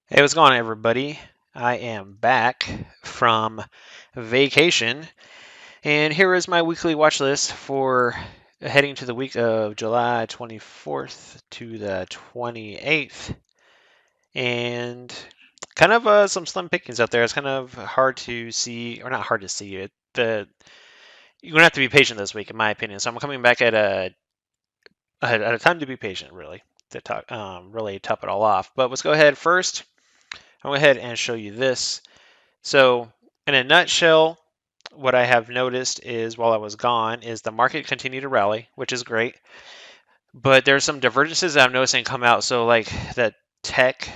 Hey, what's going on, everybody? I am back from vacation, and here is my weekly watch list for heading to the week of July 24th to the 28th. And kind of some slim pickings out there. It's kind of hard to see, or not hard to see it. You're gonna have to be patient this week, in my opinion. So I'm coming back at a time to be patient, really, to talk, really top it all off. But let's go ahead first. I'll go ahead and show you this. So, in a nutshell, what I have noticed is while I was gone is the market continued to rally, which is great. But there's some divergences that I'm noticing come out. So like tech,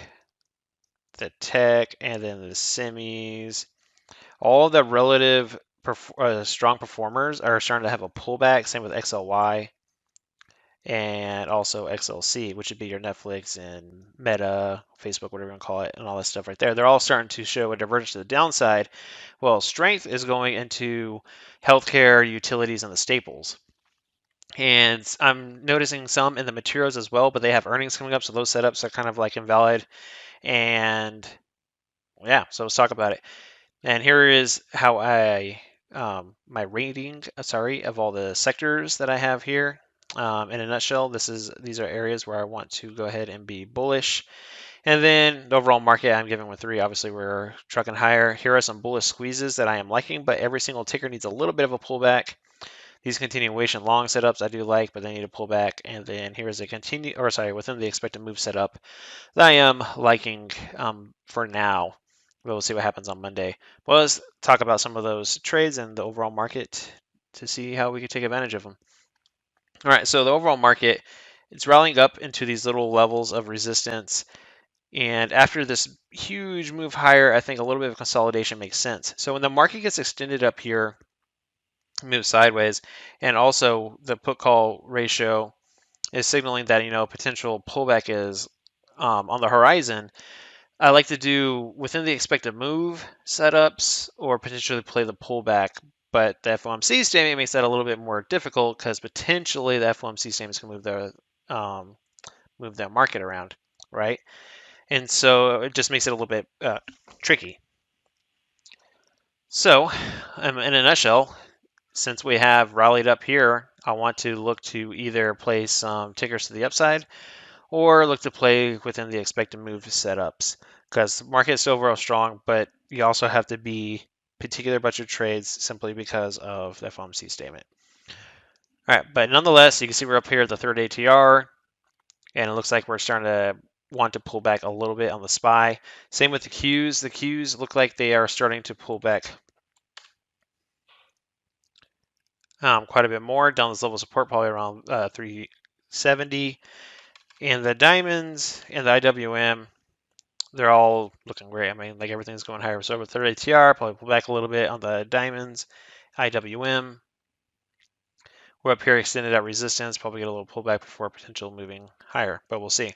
the tech, and then the semis, all the relative strong performers are starting to have a pullback. Same with XLY and also XLC, which would be your Netflix and Meta, Facebook, whatever you want to call it, and all that stuff right there. They're all starting to show a divergence to the downside. Well, strength is going into healthcare, utilities, and the staples. And I'm noticing some in the materials as well, but they have earnings coming up, so those setups are kind of like invalid. And yeah, so let's talk about it. And here is how my rating, of all the sectors that I have here. In a nutshell, these are areas where I want to go ahead and be bullish. And then the overall market, I'm giving with 3. Obviously, we're trucking higher. Here are some bullish squeezes that I am liking, but every single ticker needs a little bit of a pullback. These continuation long setups I do like, but they need a pullback. And then here is within the expected move setup that I am liking for now. We'll see what happens on Monday. Well, let's talk about some of those trades and the overall market to see how we can take advantage of them. All right, so the overall market, it's rallying up into these little levels of resistance. And after this huge move higher, I think a little bit of consolidation makes sense. So when the market gets extended up here, moves sideways, and also the put call ratio is signaling that potential pullback is on the horizon. I like to do within the expected move setups or potentially play the pullback. But the FOMC statement makes that a little bit more difficult because potentially the FOMC statements can move their market around, right? And so it just makes it a little bit tricky. So, in a nutshell, since we have rallied up here, I want to look to either play some tickers to the upside or look to play within the expected move setups because the market is overall strong, but you also have to be particular about your trades simply because of the FOMC statement. All right, but nonetheless, you can see we're up here at the third ATR, and it looks like we're starting to want to pull back a little bit on the SPY. Same with the Qs. The Qs look like they are starting to pull back quite a bit more down this level of support, probably around 370. And the diamonds and the IWM, they're all looking great. I mean, like everything's going higher. So with 30 ATR, probably pull back a little bit on the diamonds, IWM. We're up here extended at resistance, probably get a little pullback before potential moving higher, but we'll see.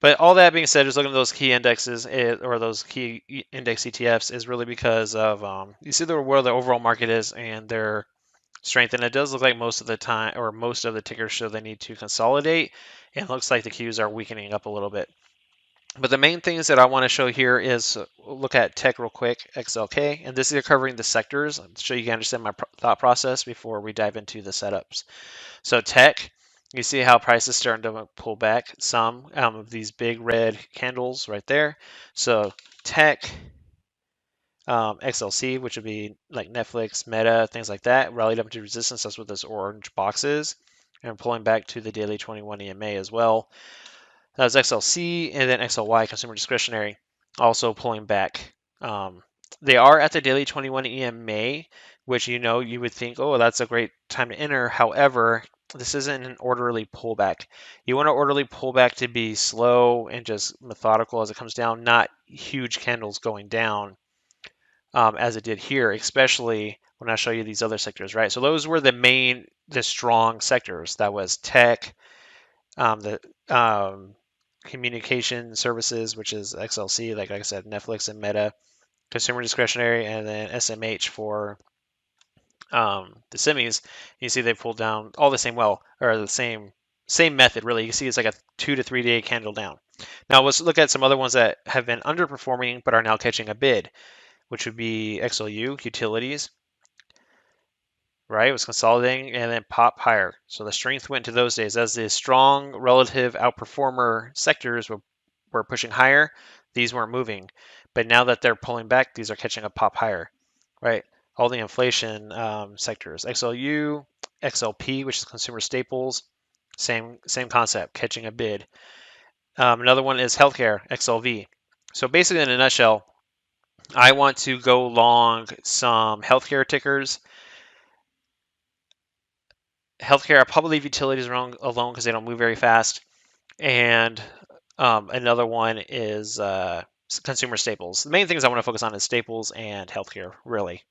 But all that being said, just looking at those key indexes or those key index ETFs is really because of you see where the overall market is and their strength, and it does look like most of the time or most of the tickers show they need to consolidate, and it looks like the Qs are weakening up a little bit. But the main things that I want to show here is look at tech real quick, XLK, and this is covering the sectors so you can understand my thought process before we dive into the setups. So tech, you see how price is starting to pull back some of these big red candles right there. So tech, XLC, which would be like Netflix, Meta, things like that, rallied up to resistance. That's what this orange box is. And pulling back to the daily 21 EMA as well. That was XLC, and then XLY, consumer discretionary, also pulling back. They are at the daily 21 EMA, which you would think, oh, that's a great time to enter. However, this isn't an orderly pullback. You want an orderly pullback to be slow and just methodical as it comes down, not huge candles going down as it did here, especially when I show you these other sectors, right? So those were the strong sectors. That was tech, the communication services, which is XLC, like I said, Netflix and Meta, consumer discretionary, and then SMH for the semis. You see they pulled down all the same same method, really. You can see it's like a 2 to 3 day candle down. Now let's look at some other ones that have been underperforming but are now catching a bid, which would be XLU, utilities, right? It was consolidating and then pop higher. So the strength went to those days as the strong relative outperformer sectors were pushing higher. These weren't moving, but now that they're pulling back, these are catching a pop higher, right? All the inflation sectors, XLU, XLP, which is consumer staples, same concept, catching a bid. Another one is healthcare, XLV. So basically, in a nutshell, I want to go long some healthcare tickers. Healthcare, I probably leave utilities alone because they don't move very fast. And another one is consumer staples. The main things I want to focus on is staples and healthcare, really.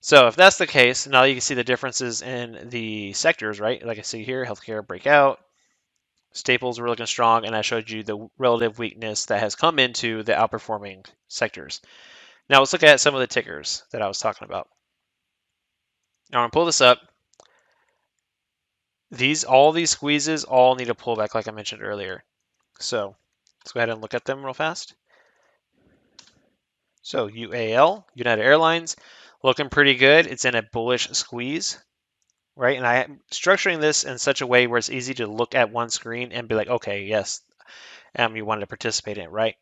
So if that's the case, now you can see the differences in the sectors, right? Like I see here, healthcare breakout, staples were looking strong, and I showed you the relative weakness that has come into the outperforming sectors. Now let's look at some of the tickers that I was talking about. Now I'm going to pull this up. All these squeezes all need a pullback like I mentioned earlier. So let's go ahead and look at them real fast. So UAL, United Airlines, looking pretty good. It's in a bullish squeeze, right? And I'm structuring this in such a way where it's easy to look at one screen and be like, okay, yes, you wanted to participate in it, right?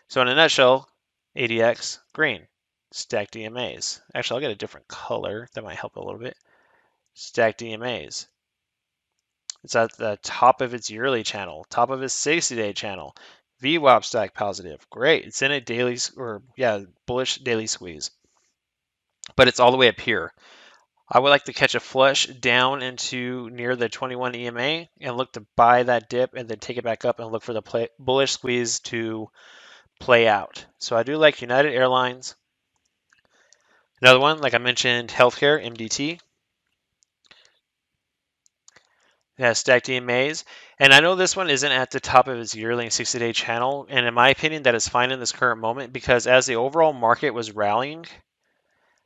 So in a nutshell, ADX, green, stacked DMAs. Actually, I'll get a different color. That might help a little bit. Stacked DMAs. It's at the top of its yearly channel, top of its 60-day channel. VWAP stack positive. Great. It's in a daily, bullish daily squeeze. But it's all the way up here. I would like to catch a flush down into near the 21 EMA and look to buy that dip and then take it back up and look for the bullish squeeze to play out. So I do like United Airlines. Another one, like I mentioned, healthcare, MDT. It has stacked EMAs. And I know this one isn't at the top of its yearly 60-day channel. And in my opinion, that is fine in this current moment because as the overall market was rallying,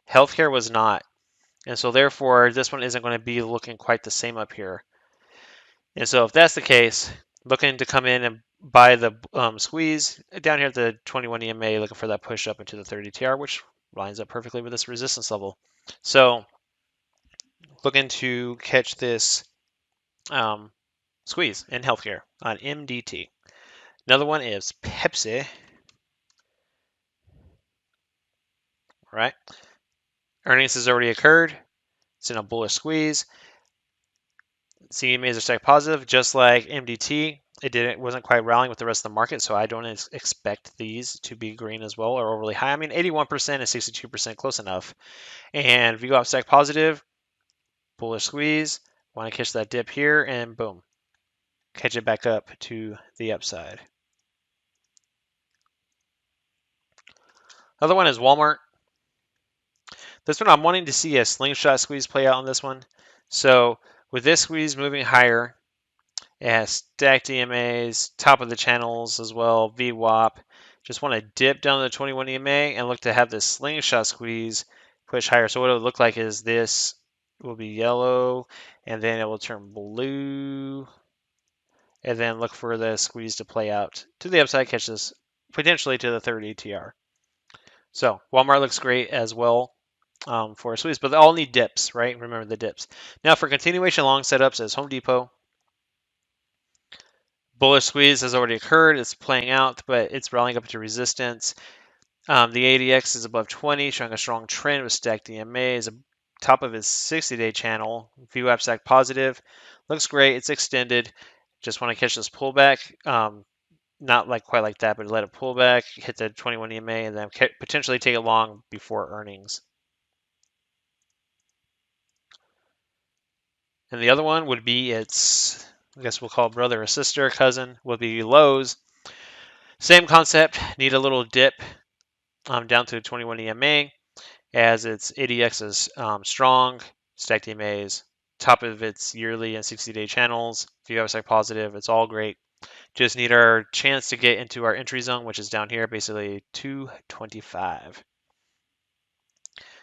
healthcare was not. And so therefore, this one isn't going to be looking quite the same up here. And so if that's the case, looking to come in and buy the squeeze down here at the 21 EMA, looking for that push up into the 30 TR, which lines up perfectly with this resistance level. So looking to catch this squeeze in healthcare on MDT. Another one is Pepsi. Right? Earnings has already occurred. It's in a bullish squeeze. CMAs are stacked positive, just like MDT. It wasn't quite rallying with the rest of the market, so I don't expect these to be green as well or overly high. I mean, 81% and 62% close enough. And VWAP stack positive, bullish squeeze. Want to catch that dip here, and boom, catch it back up to the upside. Other one is Walmart. This one I'm wanting to see a slingshot squeeze play out on this one. So with this squeeze moving higher, it has stacked EMAs, top of the channels as well, VWAP. Just want to dip down to the 21 EMA and look to have this slingshot squeeze push higher. So what it would look like is this will be yellow, and then it will turn blue, and then look for the squeeze to play out to the upside, catch this potentially to the 30 TR. So Walmart looks great as well for a squeeze, but they all need dips, right? Remember the dips. Now for continuation long setups as Home Depot. Bullish squeeze has already occurred. It's playing out, but it's rallying up to resistance. The ADX is above 20, showing a strong trend with stacked EMA. Is top of its 60-day channel. VWAP stack positive. Looks great. It's extended. Just want to catch this pullback. Not like quite like that, but let it pull back, hit the 21 EMA, and then potentially take it long before earnings. And the other one would be its, I guess we'll call brother or sister, cousin, would be Lowe's. Same concept, need a little dip down to 21 EMA as its ADX is strong, stacked EMAs, top of its yearly and 60-day channels. If you have a positive, it's all great. Just need our chance to get into our entry zone, which is down here, basically 225.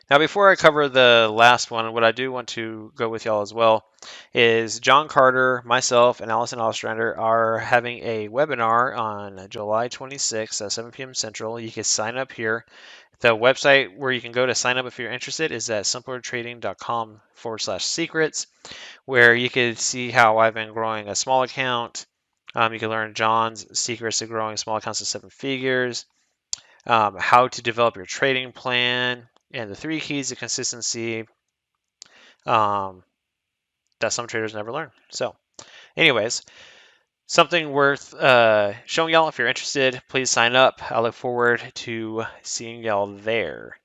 Now, before I cover the last one, what I do want to go with y'all as well is John Carter, myself, and Allison Ostrander are having a webinar on July 26th at 7 p.m. Central. You can sign up here. The website where you can go to sign up if you're interested is at simplertrading.com/secrets, where you can see how I've been growing a small account. You can learn John's secrets to growing small accounts to 7 figures, how to develop your trading plan, and the 3 keys to consistency um, that some traders never learn. So, anyways, something worth showing y'all. If you're interested, please sign up. I look forward to seeing y'all there.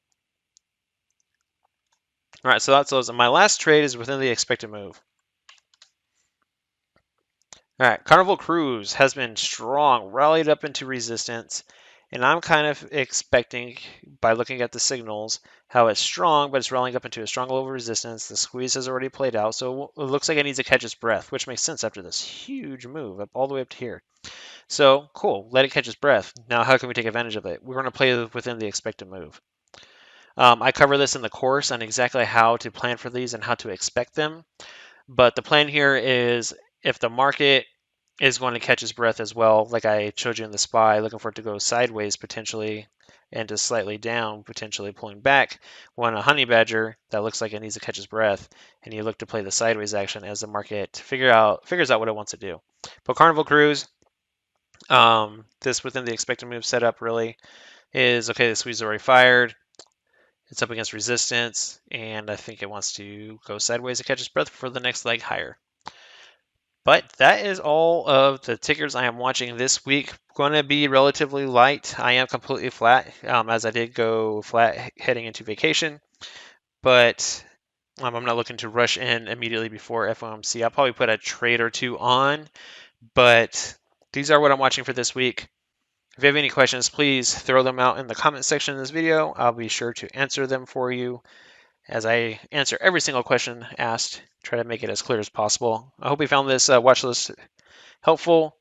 All right, so that's those. My last trade is within the expected move. All right, Carnival Cruise has been strong, rallied up into resistance, and I'm kind of expecting, by looking at the signals, how it's strong, but it's rallying up into a strong level of resistance. The squeeze has already played out, so it looks like it needs to catch its breath, which makes sense after this huge move up all the way up to here. So cool, let it catch its breath. Now, how can we take advantage of it? We're going to play within the expected move. I cover this in the course on exactly how to plan for these and how to expect them. But the plan here is if the market is going to catch its breath as well, like I showed you in the SPY, looking for it to go sideways potentially and to slightly down, potentially pulling back. When a honey badger that looks like it needs to catch its breath, and you look to play the sideways action as the market figures out what it wants to do. But Carnival Cruise, this within the expected move setup really is okay. The squeeze is already fired. It's up against resistance, and I think it wants to go sideways to catch its breath for the next leg higher. But that is all of the tickers I am watching this week. Going to be relatively light. I am completely flat, as I did go flat heading into vacation. But I'm not looking to rush in immediately before FOMC. I'll probably put a trade or two on. But these are what I'm watching for this week. If you have any questions, please throw them out in the comment section of this video. I'll be sure to answer them for you as I answer every single question asked. Try to make it as clear as possible. I hope you found this watch list helpful,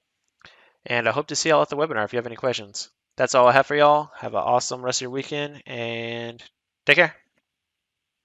and I hope to see y'all at the webinar if you have any questions. That's all I have for y'all. Have an awesome rest of your weekend, and take care.